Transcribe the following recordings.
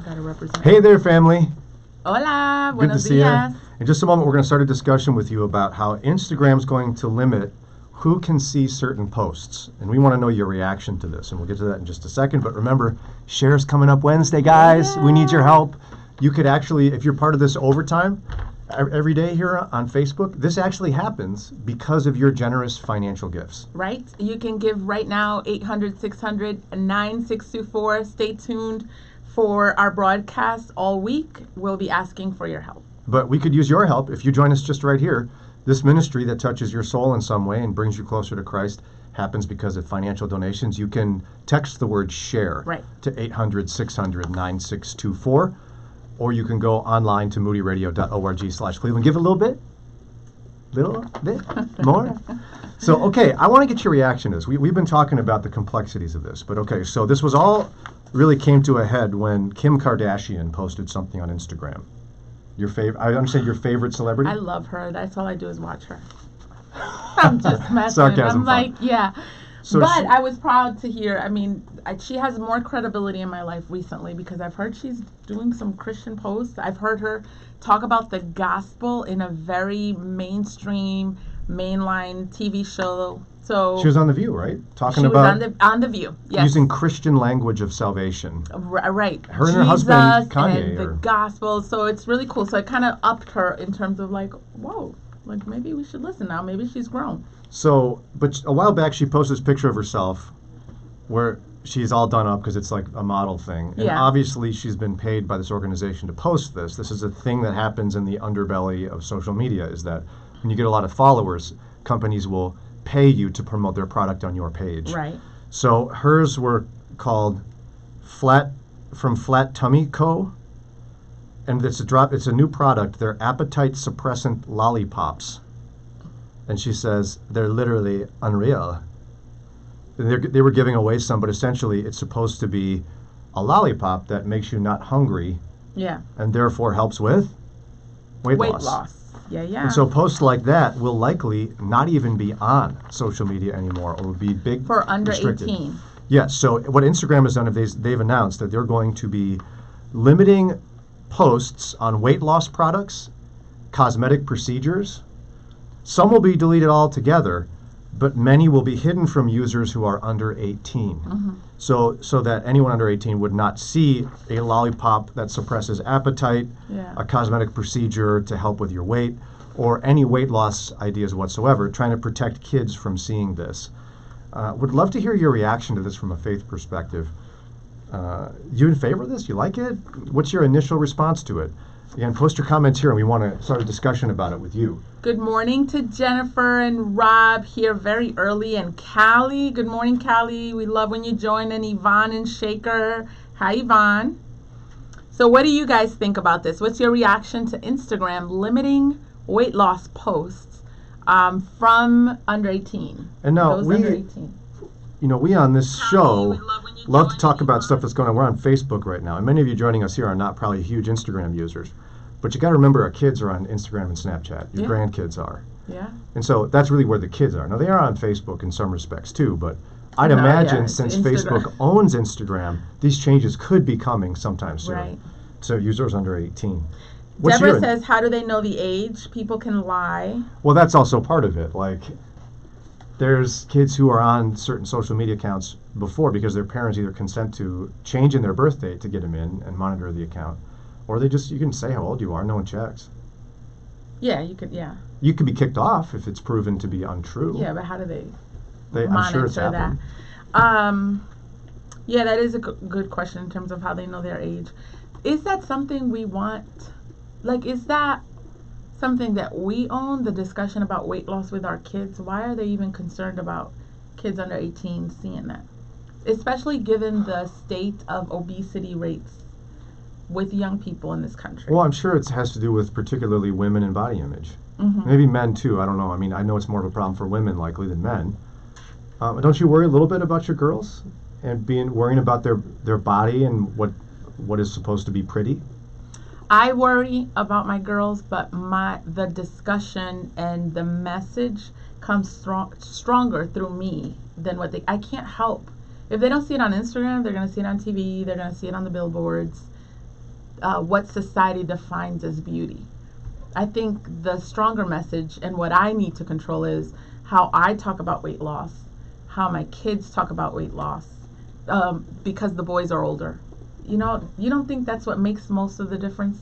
gotta represent. Hey there, family. Hola, Good to buenos see dias. you. In just a moment, we're going to start a discussion with you about how Instagram's going to limit who can see certain posts. And we want to know your reaction to this. And we'll get to that in just a second. But remember, share's coming up Wednesday, guys. Yeah. We need your help. You could actually, if you're part of this overtime every day here on Facebook, this actually happens because of your generous financial gifts. Right? You can give right now 800-600-9624. Stay tuned for our broadcast all week. We'll be asking for your help. But we could use your help if you join us just right here. This ministry that touches your soul in some way and brings you closer to Christ happens because of financial donations. You can text the word SHARE to 800-600-9624, or you can go online to moodyradio.org/Cleveland. Give a little bit more. So, okay, I want to get your reaction to this. We've been talking about the complexities of this, but okay, so this was all really came to a head when Kim Kardashian posted something on Instagram. Your favorite? I understand your favorite celebrity. I love her. That's all I do is watch her. I'm just messing. Sarcasm. I'm like, yeah. So but I was proud to hear. I mean, she has more credibility in my life recently because I've heard she's doing some Christian posts. I've heard her talk about the gospel in a very mainstream, mainline TV show. So she was on The View, right? Talking she about was on the View. Yes. Using Christian language of salvation. Right. Her and her husband, Kanye. And the gospel. So it's really cool. So it kind of upped her in terms of like, whoa, like maybe we should listen now. Maybe she's grown. So, but a while back she posted this picture of herself where she's all done up because it's like a model thing. And obviously she's been paid by this organization to post this. This is a thing that happens in the underbelly of social media, is that when you get a lot of followers, companies will pay you to promote their product on your page. Right. So hers were called Flat Tummy Co. And it's a new product. They're appetite suppressant lollipops. And she says they're literally unreal. They were giving away some, but essentially it's supposed to be a lollipop that makes you not hungry. Yeah. And therefore helps with weight loss. Yeah. And so posts like that will likely not even be on social media anymore, or will be for under restricted. 18. Yes. So what Instagram has done, they've announced that they're going to be limiting posts on weight loss products, cosmetic procedures. Some will be deleted altogether, but many will be hidden from users who are under 18. Mm-hmm. So that anyone under 18 would not see a lollipop that suppresses appetite, a cosmetic procedure to help with your weight, or any weight loss ideas whatsoever, trying to protect kids from seeing this. Would love to hear your reaction to this from a faith perspective. You in favor of this? You like it? What's your initial response to it? Again, post your comments here, and we want to start a discussion about it with you. Good morning to Jennifer and Rob here very early, and Callie. Good morning, Callie. We love when you join, and Yvonne and Shaker. Hi, Yvonne. So what do you guys think about this? What's your reaction to Instagram limiting weight loss posts from under 18? And now under 18. We on this show love to talk about stuff that's going on. We're on Facebook right now, and many of you joining us here are not probably huge Instagram users. But you got to remember, our kids are on Instagram and Snapchat. Your grandkids are. Yeah. And so that's really where the kids are. Now, they are on Facebook in some respects, too, but I'd imagine since Facebook owns Instagram, these changes could be coming sometime soon. Right. So users under 18. Deborah says, how do they know the age? People can lie. Well, that's also part of it. Like, there's kids who are on certain social media accounts before because their parents either consent to changing their birth date to get them in and monitor the account, or you can say how old you are, no one checks. Yeah, you could, yeah. You could be kicked off if it's proven to be untrue. Yeah, but how do they I'm monitor sure it's happened. that? Yeah, that is a good question in terms of how they know their age. Is that something we want? Like, is that something that we own, the discussion about weight loss with our kids? Why are they even concerned about kids under 18 seeing that? Especially given the state of obesity rates with young people in this country. Well, I'm sure it has to do with particularly women and body image. Mm-hmm. Maybe men too, I don't know. I mean, I know it's more of a problem for women likely than men. Don't you worry a little bit about your girls and worrying about their body and what is supposed to be pretty? I worry about my girls, but the discussion and the message comes stronger through me than I can't help. If they don't see it on Instagram, they're going to see it on TV, they're going to see it on the billboards. what society defines as beauty. I think the stronger message and what I need to control is how I talk about weight loss, how my kids talk about weight loss, because the boys are older. You don't think that's what makes most of the difference?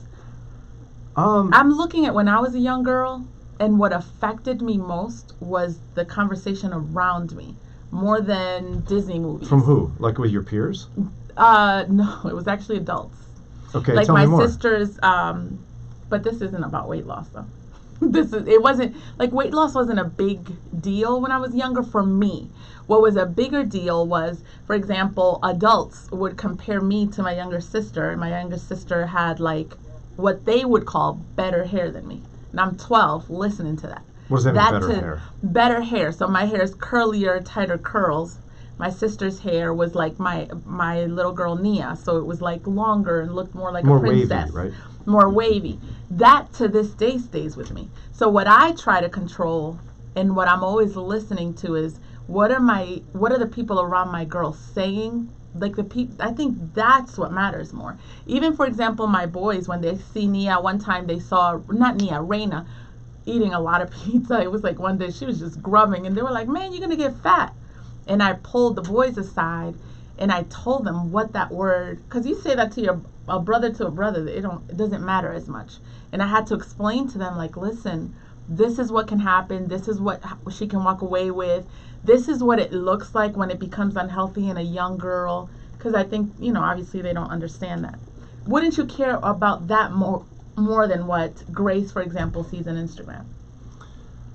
I'm looking at when I was a young girl, and what affected me most was the conversation around me, more than Disney movies. From who? Like with your peers? No, it was actually adults. Okay, like tell my me more. sisters. But this isn't about weight loss, though. It wasn't like weight loss wasn't a big deal when I was younger for me. What was a bigger deal was, for example, adults would compare me to my younger sister, and my younger sister had like what they would call better hair than me. And I'm 12 listening to that. What does that mean, better hair? Better hair. So my hair is curlier, tighter curls. My sister's hair was like my little girl Nia, so it was like longer and looked more like a princess. More wavy, right? More wavy. That to this day stays with me. So what I try to control and what I'm always listening to is what are the people around my girl saying? Like I think that's what matters more. Even for example, my boys, when they see Nia, one time they saw not Nia, Reina, eating a lot of pizza. It was like one day she was just grubbing, and they were like, "Man, you're gonna get fat." And I pulled the boys aside and I told them what that word, because you say that to a brother, it doesn't matter as much. And I had to explain to them, like, listen, this is what can happen. This is what she can walk away with. This is what it looks like when it becomes unhealthy in a young girl. Because I think, obviously they don't understand that. Wouldn't you care about that more than what Grace, for example, sees on Instagram?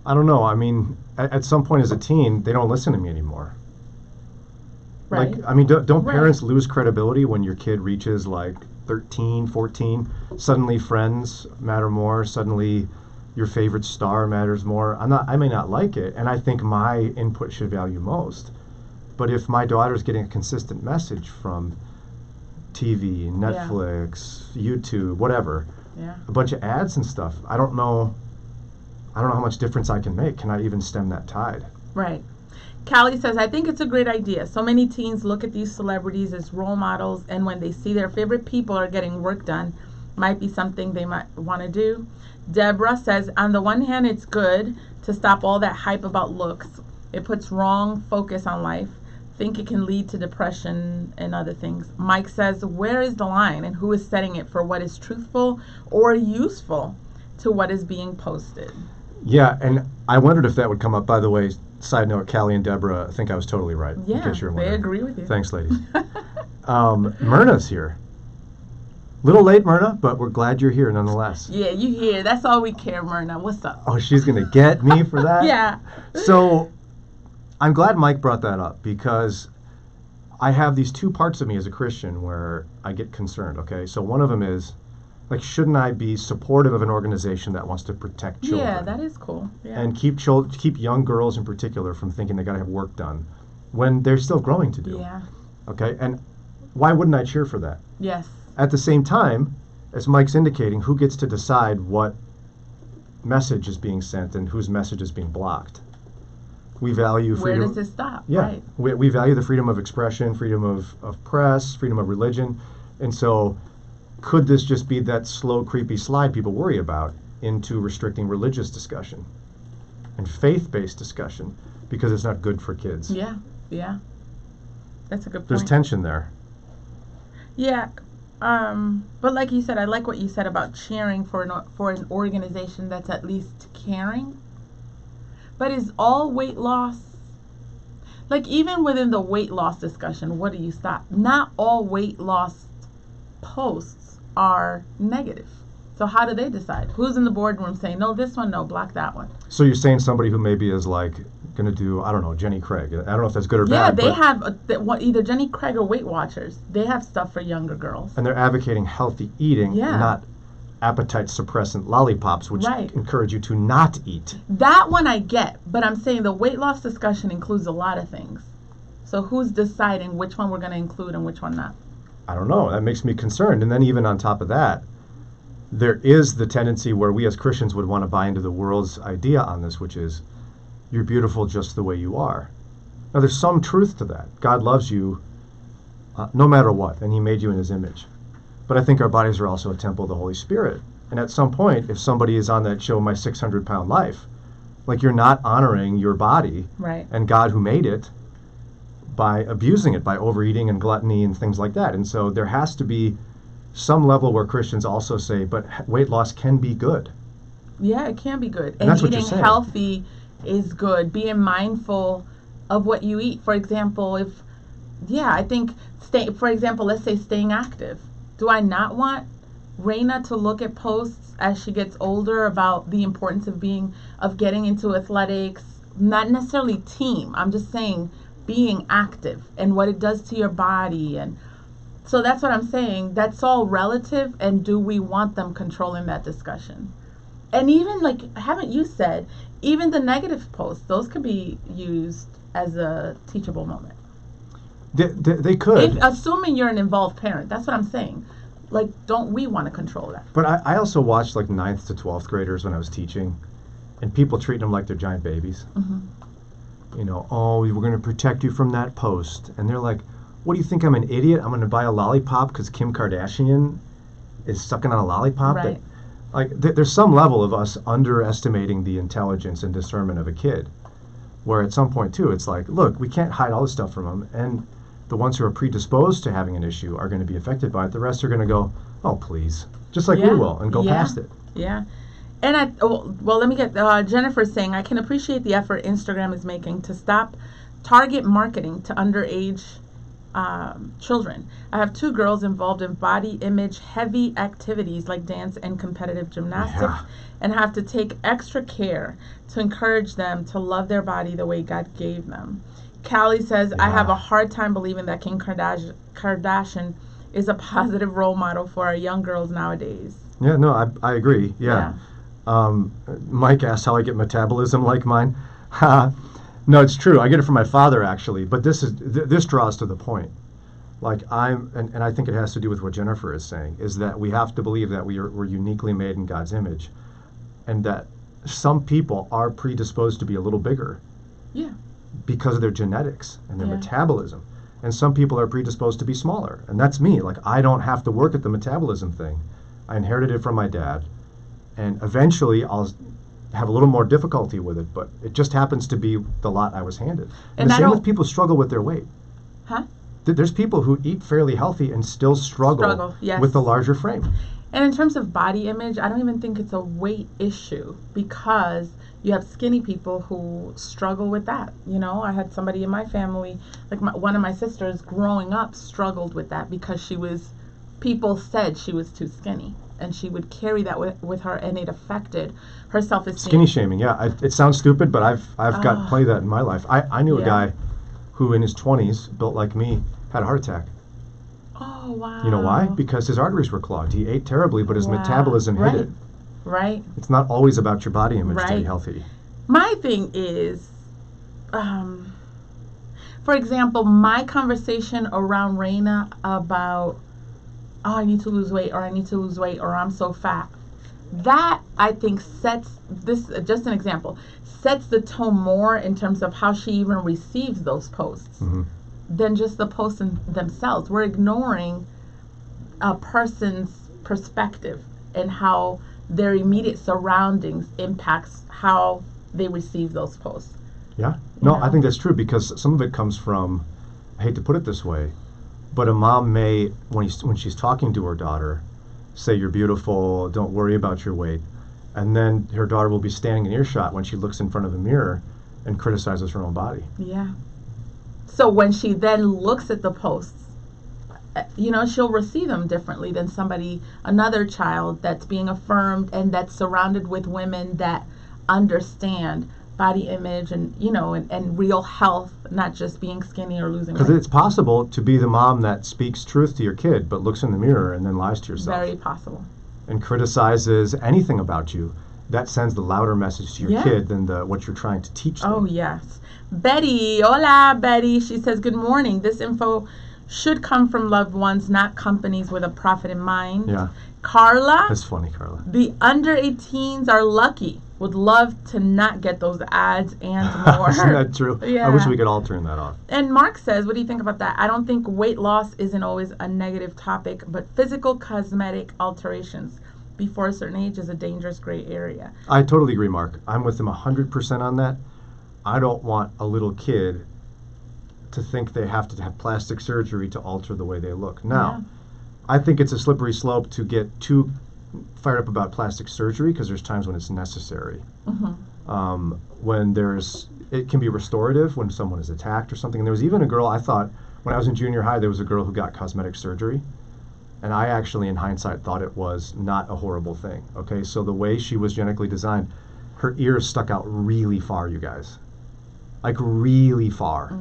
I don't know. I mean, at some point as a teen, they don't listen to me anymore. Right. Like, I mean, don't parents lose credibility when your kid reaches like 13, 14? Suddenly friends matter more. Suddenly your favorite star matters more. I may not like it, and I think my input should value most. But if my daughter's getting a consistent message from TV, Netflix, YouTube, whatever, a bunch of ads and stuff, I don't know how much difference I can make. Can I even stem that tide? Right. Callie says, I think it's a great idea. So many teens look at these celebrities as role models, and when they see their favorite people are getting work done, might be something they might want to do. Deborah says, on the one hand, it's good to stop all that hype about looks. It puts wrong focus on life. Think it can lead to depression and other things. Mike says, where is the line, and who is setting it for what is truthful or useful to what is being posted? Yeah, and I wondered if that would come up. By the way, side note, Callie and Deborah think I was totally right. Yeah, they agree with you. Thanks, ladies. Myrna's here. Little late, Myrna, but we're glad you're here nonetheless. Yeah, you here. That's all we care, Myrna. What's up? Oh, she's going to get me for that? Yeah. So I'm glad Mike brought that up, because I have these two parts of me as a Christian where I get concerned, okay? So one of them is, like, shouldn't I be supportive of an organization that wants to protect children? Yeah, that is cool. Yeah. And keep young girls in particular from thinking they got to have work done when they're still growing to do. Yeah. Okay? And why wouldn't I cheer for that? Yes. At the same time, as Mike's indicating, who gets to decide what message is being sent and whose message is being blocked? We value freedom. Where does it stop? Yeah. Right. We value the freedom of expression, freedom of press, freedom of religion. And so could this just be that slow, creepy slide people worry about into restricting religious discussion and faith-based discussion because it's not good for kids? Yeah, yeah. That's a good point. There's tension there. Yeah. But like you said, I like what you said about cheering for an organization that's at least caring. But is all weight loss, like even within the weight loss discussion, what do you stop? Not all weight loss posts are negative. So how do they decide? Who's in the boardroom saying, no, this one, no, block that one? So you're saying somebody who maybe is like going to do, I don't know, Jenny Craig. I don't know if that's good or bad. Yeah, they have either Jenny Craig or Weight Watchers. They have stuff for younger girls. And they're advocating healthy eating, not appetite suppressant lollipops, which encourage you to not eat. That one I get, but I'm saying the weight loss discussion includes a lot of things. So who's deciding which one we're going to include and which one not? I don't know. That makes me concerned. And then even on top of that, there is the tendency where we as Christians would want to buy into the world's idea on this, which is you're beautiful just the way you are. Now, there's some truth to that. God loves you no matter what, and he made you in his image. But I think our bodies are also a temple of the Holy Spirit. And at some point, if somebody is on that show, My 600-Pound Life, like you're not honoring your body and God who made it by abusing it, by overeating and gluttony and things like that. And so there has to be some level where Christians also say, but weight loss can be good. Yeah, it can be good. And that's what eating you're saying. Healthy is good. Being mindful of what you eat. For example, I think, for example, let's say staying active. Do I not want Raina to look at posts as she gets older about the importance of getting into athletics? Not necessarily team. I'm just saying being active and what it does to your body. And so that's what I'm saying. That's all relative. And do we want them controlling that discussion? And even like, haven't you said, even the negative posts, those could be used as a teachable moment. They could. Assuming you're an involved parent. That's what I'm saying. Like, don't we want to control that? But I also watched like 9th to 12th graders when I was teaching, and people treating them like they're giant babies. Mm-hmm. You know, oh, we're going to protect you from that post. And they're like, what do you think, I'm an idiot? I'm going to buy a lollipop because Kim Kardashian is sucking on a lollipop? Right. There's some level of us underestimating the intelligence and discernment of a kid, where at some point, too, it's like, look, we can't hide all this stuff from them. And the ones who are predisposed to having an issue are going to be affected by it. The rest are going to go, oh, please, just like we will, and go past it. Yeah. And let me get, Jennifer saying, I can appreciate the effort Instagram is making to stop target marketing to underage children. I have 2 girls involved in body image heavy activities like dance and competitive gymnastics, and have to take extra care to encourage them to love their body the way God gave them. Callie says, I have a hard time believing that Kim Kardashian is a positive role model for our young girls nowadays. Yeah, no, I agree. Yeah. Mike asked how I get metabolism like mine. No, it's true. I get it from my father, actually. But this draws to the point. Like and I think it has to do with what Jennifer is saying, is that we have to believe that we're uniquely made in God's image, and that some people are predisposed to be a little bigger. Yeah. Because of their genetics and their metabolism. And some people are predisposed to be smaller. And that's me. Like, I don't have to work at the metabolism thing. I inherited it from my dad. And eventually I'll have a little more difficulty with it, but it just happens to be the lot I was handed. And the same with people who struggle with their weight. Huh? There's people who eat fairly healthy and still struggle with the larger frame. And in terms of body image, I don't even think it's a weight issue, because you have skinny people who struggle with that. You know, I had somebody in my family, like one of my sisters growing up struggled with that because people said she was too skinny. And she would carry that with her, and it affected her self-esteem. Skinny shaming, yeah. It sounds stupid, but I've got plenty of that in my life. I knew a guy who in his 20s, built like me, had a heart attack. Oh, wow. You know why? Because his arteries were clogged. He ate terribly, but his metabolism hit it. Right. It's not always about your body image to be healthy. My thing is, for example, my conversation around Raina about, oh, I need to lose weight, or I need to lose weight, or I'm so fat. That, I think, sets this, just an example, sets the tone more in terms of how she even receives those posts than just the posts themselves. We're ignoring a person's perspective and how their immediate surroundings impacts how they receive those posts. Yeah. No, I think that's true, because some of it comes from, I hate to put it this way, but a mom may, when she's talking to her daughter, say, you're beautiful, don't worry about your weight. And then her daughter will be standing in earshot when she looks in front of a mirror and criticizes her own body. Yeah. So when she then looks at the posts, she'll receive them differently than another child that's being affirmed and that's surrounded with women that understand body image and and real health, not just being skinny or losing weight. Because it's possible to be the mom that speaks truth to your kid but looks in the mirror and then lies to yourself. Very possible. And criticizes anything about you. That sends the louder message to your kid than what you're trying to teach them. Oh, yes. Betty, hola, Betty. She says, good morning. This info should come from loved ones, not companies with a profit in mind. Yeah. Carla. That's funny, Carla. The under 18s are lucky Would love to not get those ads and more. Isn't that true? Yeah. I wish we could all turn that off. And Mark says, what do you think about that? I don't think weight loss isn't always a negative topic, but physical cosmetic alterations before a certain age is a dangerous gray area. I totally agree, Mark. I'm with him 100% on that. I don't want a little kid to think they have to have plastic surgery to alter the way they look. Now, I think it's a slippery slope to get too fired up about plastic surgery, because there's times when it's necessary. When it can be restorative when someone is attacked or something. And there was even a girl, I thought, when I was in junior high, there was a girl who got cosmetic surgery. And I actually, in hindsight, thought it was not a horrible thing. Okay, so the way she was genetically designed, her ears stuck out really far, you guys. Like really far.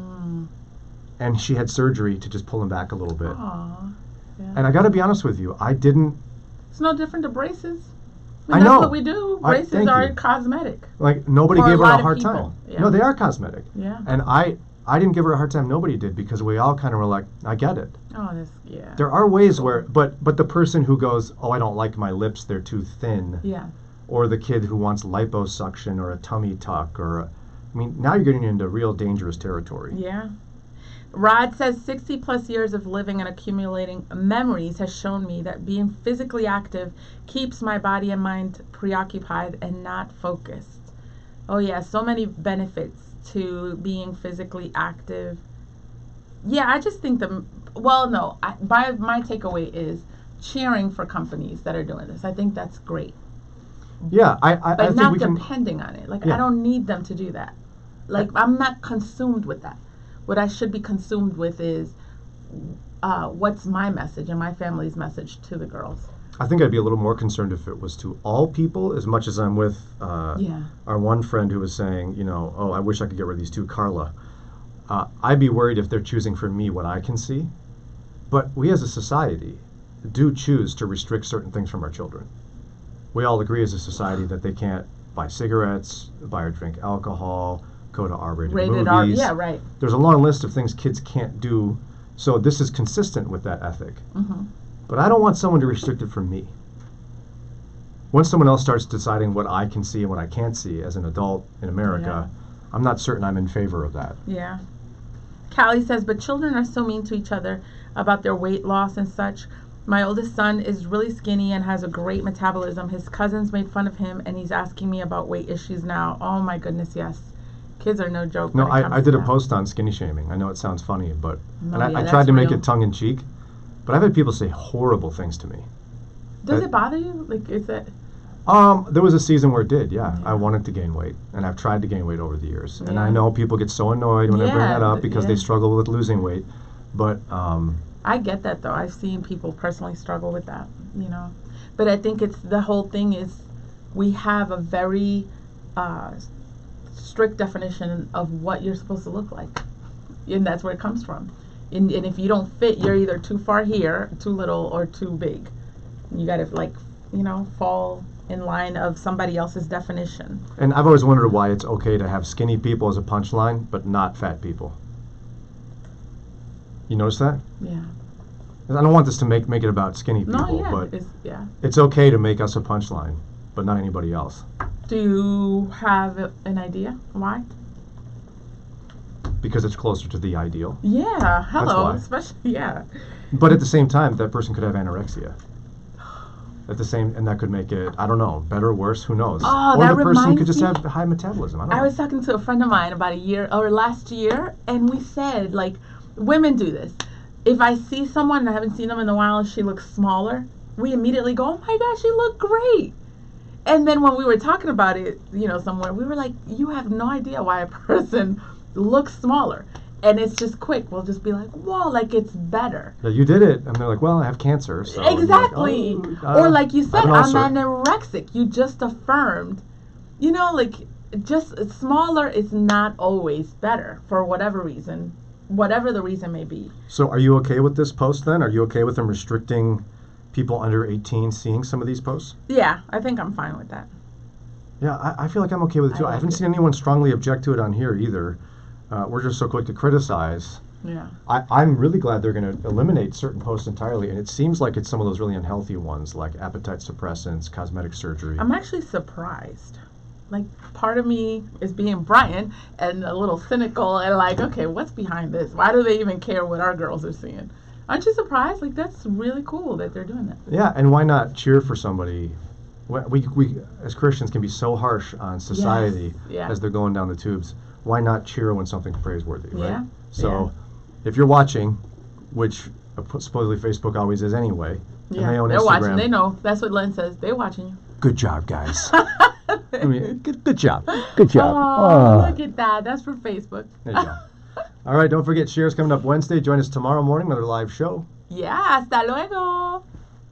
And she had surgery to just pull them back a little bit. Aww. Yeah. And I got to be honest with you, I didn't. It's no different to braces. I That's know. what we do. Braces are cosmetic. Like, nobody For a gave her lot a of hard people. time. Yeah. No, they are cosmetic. Yeah. And I didn't give her a hard time. Nobody did, because we all kind of were like, I get it. Oh, yeah. There are ways where, but the person who goes, oh, I don't like my lips, they're too thin. Yeah. Or the kid who wants liposuction or a tummy tuck now you're getting into real dangerous territory. Yeah. Rod says 60 plus years of living and accumulating memories has shown me that being physically active keeps my body and mind preoccupied and not focused. Oh yeah, so many benefits to being physically active. Yeah, I just think my takeaway is cheering for companies that are doing this. I think that's great. Yeah, I but think not we can. depending on it. Like, Yeah. I don't need them to do that. Like, I'm not consumed with that. What I should be consumed with is what's my message and my family's message to the girls. I think I'd be a little more concerned if it was to all people, as much as I'm with our one friend who was saying, oh, I wish I could get rid of these two, Carla. I'd be worried if they're choosing for me what I can see. But we as a society do choose to restrict certain things from our children. We all agree as a society that they can't buy cigarettes, buy or drink alcohol, go to R-rated movies. R, yeah, right. There's a long list of things kids can't do, so this is consistent with that ethic. But I don't want someone to restrict it from me. Once someone else starts deciding what I can see and what I can't see as an adult in America, I'm not certain I'm in favor of that. Yeah. Callie says, but children are so mean to each other about their weight loss and such. My oldest son is really skinny and has a great metabolism. His cousins made fun of him, and he's asking me about weight issues now. Oh my goodness, yes. Kids are no joke. No, I did a post on skinny shaming. I know it sounds funny, but I tried to make it tongue-in-cheek. But I've had people say horrible things to me. Does it bother you? Like, is it? There was a season where it did, yeah. I wanted to gain weight, and I've tried to gain weight over the years. And I know people get so annoyed when I bring that up because they struggle with losing weight. But I get that, though. I've seen people personally struggle with that, But I think the whole thing is we have a very strict definition of what you're supposed to look like. And that's where it comes from. And if you don't fit, you're either too far here, too little, or too big. You got to, fall in line of somebody else's definition. And I've always wondered why it's okay to have skinny people as a punchline, but not fat people. You notice that? Yeah. I don't want this to make it about skinny people, but it's okay to make us a punchline, but not anybody else. Do you have an idea why? Because it's closer to the ideal. Yeah, hello, especially, But at the same time, that person could have anorexia. And that could make it, I don't know, better, worse, who knows? Oh, or that the person could just me, have high metabolism. I was talking to a friend of mine about last year, and we said, women do this. If I see someone and I haven't seen them in a while and she looks smaller, we immediately go, oh my gosh, you look great. And then when we were talking about it, somewhere, we were like, you have no idea why a person looks smaller. And it's just quick. We'll just be like, whoa, it's better. Yeah, you did it. And they're like, well, I have cancer. So exactly. Or like you said, I'm anorexic. You just affirmed. Just smaller is not always better for whatever reason. Whatever the reason may be. So are you okay with this post then? Are you okay with them restricting people under 18 seeing some of these posts? Yeah, I think I'm fine with that. Yeah, I feel like I'm okay with it too. I haven't seen anyone strongly object to it on here either. We're just so quick to criticize. Yeah. I'm really glad they're going to eliminate certain posts entirely, and it seems like it's some of those really unhealthy ones, like appetite suppressants, cosmetic surgery. I'm actually surprised. like part of me is being Brian and a little cynical and like, okay, what's behind this? Why do they even care what our girls are seeing? Aren't you surprised? Like, that's really cool that they're doing that. Yeah, and why not cheer for somebody? We as Christians can be so harsh on society as they're going down the tubes. Why not cheer when something's praiseworthy, right? Yeah. So if you're watching, which supposedly Facebook always is anyway, and they own they're Instagram. watching. They know. That's what Len says. They're watching you. Good job, guys. I mean, good job. Good job. Oh, look at that. That's for Facebook. There you go. All right, don't forget, Share's coming up Wednesday. Join us tomorrow morning, another live show. Yeah, hasta luego.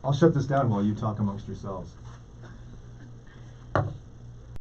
I'll shut this down while you talk amongst yourselves.